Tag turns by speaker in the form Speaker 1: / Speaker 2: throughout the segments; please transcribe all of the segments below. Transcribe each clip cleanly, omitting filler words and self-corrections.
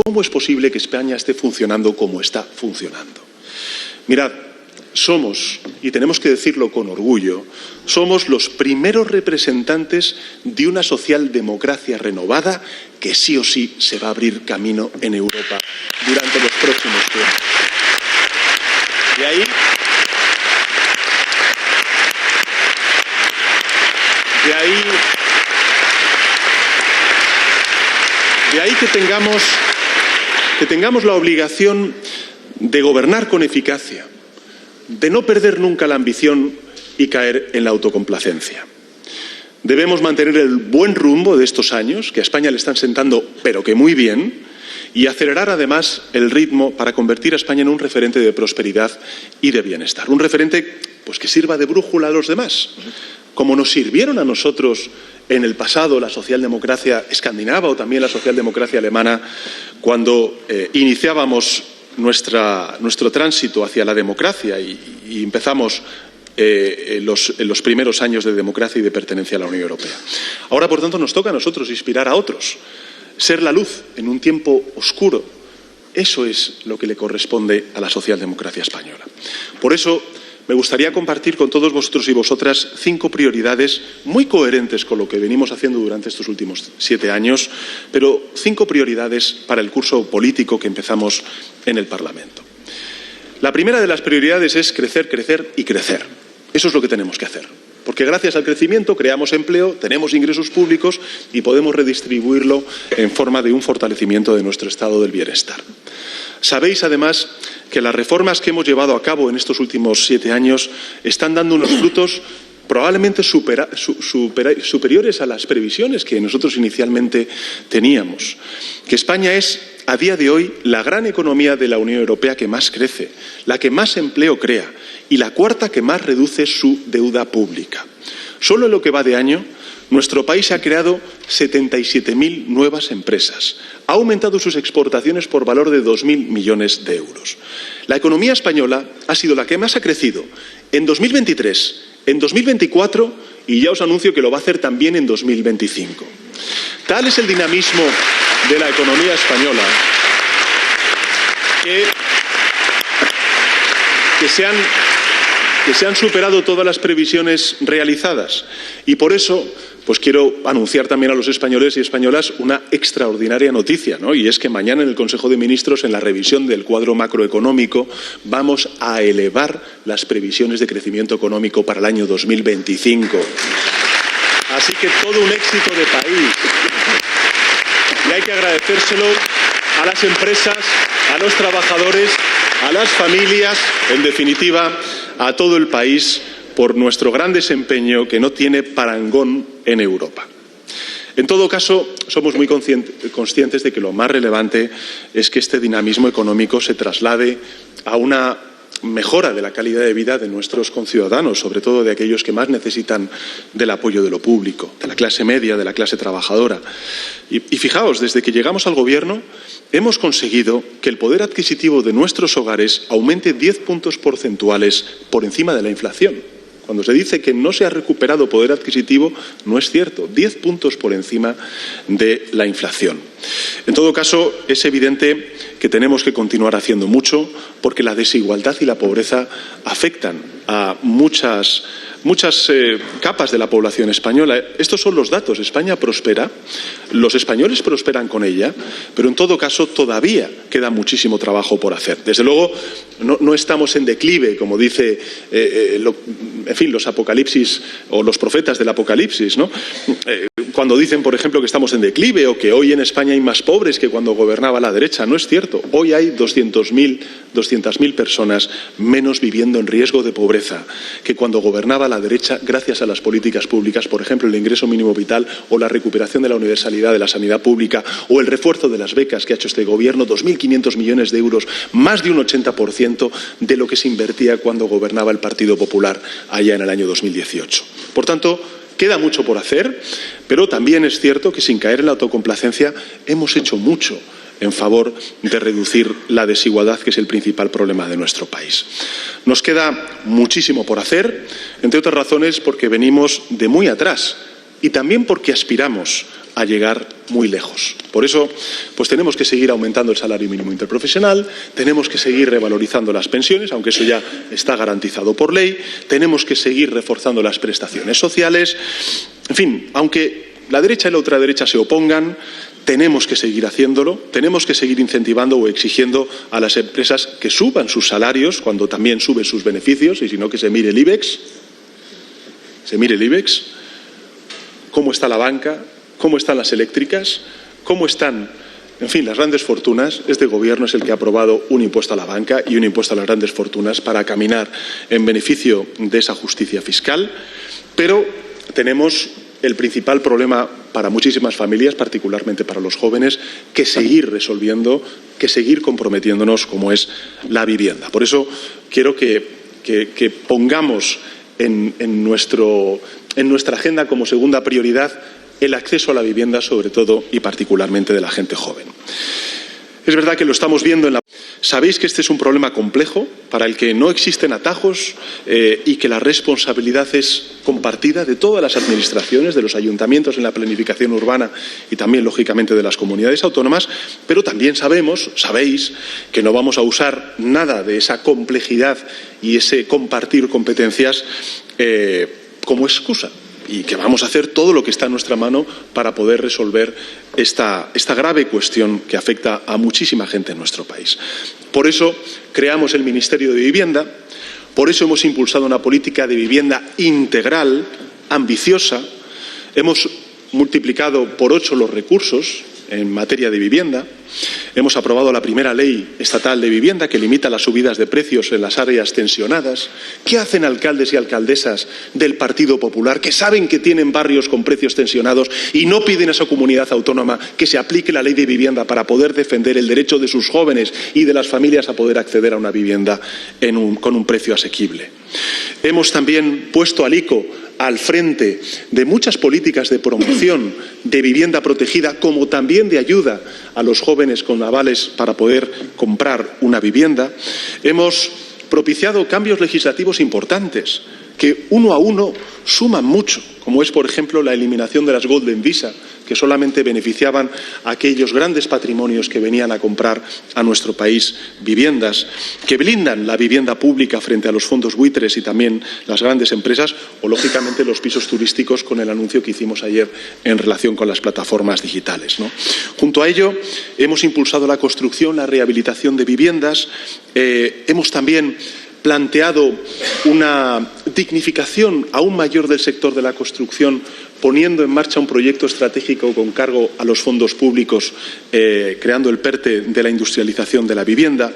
Speaker 1: ¿Cómo es posible que España esté funcionando como está funcionando? Mirad, somos, y tenemos que decirlo con orgullo, somos los primeros representantes de una socialdemocracia renovada que sí o sí se va a abrir camino en Europa durante los próximos tiempos. De ahí que tengamos la obligación de gobernar con eficacia, de no perder nunca la ambición y caer en la autocomplacencia. Debemos mantener el buen rumbo de estos años, que a España le están sentando, pero que muy bien, y acelerar además el ritmo para convertir a España en un referente de prosperidad y de bienestar. Un referente pues, que sirva de brújula a los demás, como nos sirvieron a nosotros en el pasado la socialdemocracia escandinava o también la socialdemocracia alemana cuando iniciábamos nuestro tránsito hacia la democracia y empezamos en los primeros años de democracia y de pertenencia a la Unión Europea. Ahora, por tanto, nos toca a nosotros inspirar a otros, ser la luz en un tiempo oscuro. Eso es lo que le corresponde a la socialdemocracia española. Por eso, me gustaría compartir con todos vosotros y vosotras 5 prioridades muy coherentes con lo que venimos haciendo durante estos últimos 7 años, pero 5 prioridades para el curso político que empezamos en el Parlamento. La primera de las prioridades es crecer, crecer y crecer. Eso es lo que tenemos que hacer, porque gracias al crecimiento creamos empleo, tenemos ingresos públicos y podemos redistribuirlo en forma de un fortalecimiento de nuestro estado del bienestar. Sabéis, además, que las reformas que hemos llevado a cabo en estos últimos 7 años están dando unos frutos probablemente superiores a las previsiones que nosotros inicialmente teníamos. Que España es, a día de hoy, la gran economía de la Unión Europea que más crece, la que más empleo crea y la cuarta que más reduce su deuda pública. Solo en lo que va de año, nuestro país ha creado 77.000 nuevas empresas. Ha aumentado sus exportaciones por valor de 2.000 millones de euros. La economía española ha sido la que más ha crecido en 2023, en 2024 y ya os anuncio que lo va a hacer también en 2025. Tal es el dinamismo de la economía española que se han superado todas las previsiones realizadas y por eso pues quiero anunciar también a los españoles y españolas una extraordinaria noticia, ¿no? Y es que mañana en el Consejo de Ministros, en la revisión del cuadro macroeconómico, vamos a elevar las previsiones de crecimiento económico para el año 2025. Así que todo un éxito de país. Y hay que agradecérselo a las empresas, a los trabajadores, a las familias, en definitiva, a todo el país, por nuestro gran desempeño que no tiene parangón en Europa. En todo caso, somos muy conscientes de que lo más relevante es que este dinamismo económico se traslade a una mejora de la calidad de vida de nuestros conciudadanos, sobre todo de aquellos que más necesitan del apoyo de lo público, de la clase media, de la clase trabajadora. Y fijaos, desde que llegamos al Gobierno hemos conseguido que el poder adquisitivo de nuestros hogares aumente 10 puntos porcentuales por encima de la inflación. Cuando se dice que no se ha recuperado poder adquisitivo, no es cierto, 10 puntos por encima de la inflación. En todo caso, es evidente que tenemos que continuar haciendo mucho porque la desigualdad y la pobreza afectan a muchas capas de la población española. Estos son los datos. España prospera, los españoles prosperan con ella, pero en todo caso todavía queda muchísimo trabajo por hacer. Desde luego no estamos en declive, como dice los apocalipsis o los profetas del apocalipsis, ¿no? Cuando dicen, por ejemplo, que estamos en declive o que hoy en España hay más pobres que cuando gobernaba la derecha, no es cierto. Hoy hay 200.000 personas menos viviendo en riesgo de pobreza que cuando gobernaba la derecha, gracias a las políticas públicas, por ejemplo, el ingreso mínimo vital o la recuperación de la universalidad de la sanidad pública o el refuerzo de las becas que ha hecho este gobierno, 2.500 millones de euros, más de un 80% de lo que se invertía cuando gobernaba el Partido Popular allá en el año 2018. Por tanto, queda mucho por hacer, pero también es cierto que sin caer en la autocomplacencia hemos hecho mucho en favor de reducir la desigualdad, que es el principal problema de nuestro país. Nos queda muchísimo por hacer, entre otras razones porque venimos de muy atrás y también porque aspiramos a llegar muy lejos. Por eso, pues tenemos que seguir aumentando el salario mínimo interprofesional, tenemos que seguir revalorizando las pensiones, aunque eso ya está garantizado por ley, tenemos que seguir reforzando las prestaciones sociales. En fin, aunque la derecha y la ultraderecha se opongan, tenemos que seguir haciéndolo, tenemos que seguir incentivando o exigiendo a las empresas que suban sus salarios cuando también suben sus beneficios, y si no, que se mire el IBEX. Se mire el IBEX, cómo está la banca, cómo están las eléctricas, cómo están, en fin, las grandes fortunas. Este Gobierno es el que ha aprobado un impuesto a la banca y un impuesto a las grandes fortunas para caminar en beneficio de esa justicia fiscal, pero tenemos el principal problema para muchísimas familias, particularmente para los jóvenes, que seguir resolviendo, que seguir comprometiéndonos, como es la vivienda. Por eso quiero que pongamos en nuestra agenda como segunda prioridad el acceso a la vivienda, sobre todo y particularmente de la gente joven. Es verdad que lo estamos viendo en la... Sabéis que este es un problema complejo para el que no existen atajos y que la responsabilidad es compartida de todas las administraciones, de los ayuntamientos en la planificación urbana y también, lógicamente, de las comunidades autónomas, pero también sabéis que no vamos a usar nada de esa complejidad y ese compartir competencias como excusa, y que vamos a hacer todo lo que está en nuestra mano para poder resolver esta grave cuestión que afecta a muchísima gente en nuestro país. Por eso creamos el Ministerio de Vivienda, por eso hemos impulsado una política de vivienda integral, ambiciosa, hemos multiplicado por 8 los recursos en materia de vivienda, hemos aprobado la primera ley estatal de vivienda que limita las subidas de precios en las áreas tensionadas. ¿Qué hacen alcaldes y alcaldesas del Partido Popular que saben que tienen barrios con precios tensionados y no piden a esa comunidad autónoma que se aplique la ley de vivienda para poder defender el derecho de sus jóvenes y de las familias a poder acceder a una vivienda con un precio asequible? Hemos también puesto al ICO al frente de muchas políticas de promoción de vivienda protegida, como también de ayuda a los jóvenes con avales para poder comprar una vivienda. Hemos propiciado cambios legislativos importantes que uno a uno suman mucho, como es, por ejemplo, la eliminación de las Golden Visa, que solamente beneficiaban a aquellos grandes patrimonios que venían a comprar a nuestro país viviendas, que blindan la vivienda pública frente a los fondos buitres y también las grandes empresas, o lógicamente los pisos turísticos con el anuncio que hicimos ayer en relación con las plataformas digitales, ¿no? Junto a ello, hemos impulsado la construcción, la rehabilitación de viviendas, hemos también planteado una dignificación aún mayor del sector de la construcción, poniendo en marcha un proyecto estratégico con cargo a los fondos públicos, creando el PERTE de la industrialización de la vivienda.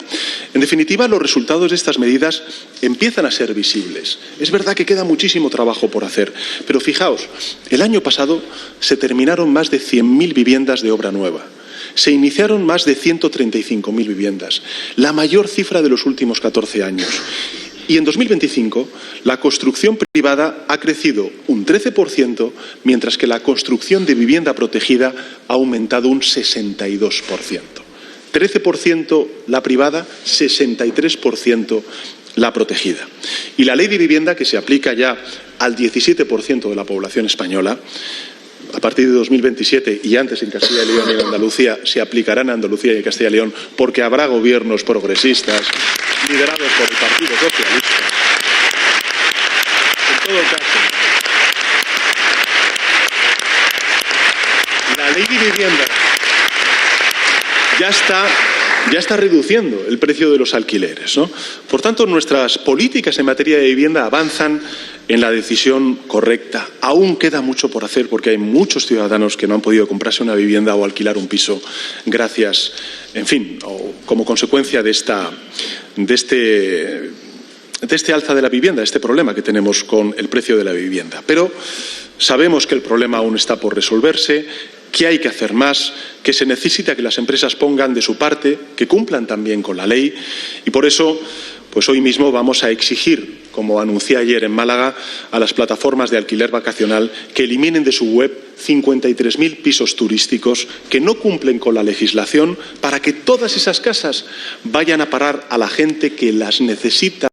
Speaker 1: En definitiva, los resultados de estas medidas empiezan a ser visibles. Es verdad que queda muchísimo trabajo por hacer, pero fijaos, el año pasado se terminaron más de 100.000 viviendas de obra nueva. Se iniciaron más de 135.000 viviendas, la mayor cifra de los últimos 14 años. Y en 2025 la construcción privada ha crecido un 13%, mientras que la construcción de vivienda protegida ha aumentado un 62%. 13% la privada, 63% la protegida. Y la ley de vivienda, que se aplica ya al 17% de la población española, a partir de 2027 y antes en Castilla y León y en Andalucía, se aplicarán en Andalucía y en Castilla y León, porque habrá gobiernos progresistas liderados por el Partido Socialista. En todo caso, la ley de vivienda ya está reduciendo el precio de los alquileres, ¿no? Por tanto, nuestras políticas en materia de vivienda avanzan en la decisión correcta. Aún queda mucho por hacer porque hay muchos ciudadanos que no han podido comprarse una vivienda o alquilar un piso gracias, en fin, o como consecuencia de este alza de la vivienda, este problema que tenemos con el precio de la vivienda. Pero sabemos que el problema aún está por resolverse, que hay que hacer más, que se necesita que las empresas pongan de su parte, que cumplan también con la ley, y por eso, pues hoy mismo vamos a exigir, como anuncié ayer en Málaga, a las plataformas de alquiler vacacional que eliminen de su web 53.000 pisos turísticos que no cumplen con la legislación, para que todas esas casas vayan a parar a la gente que las necesita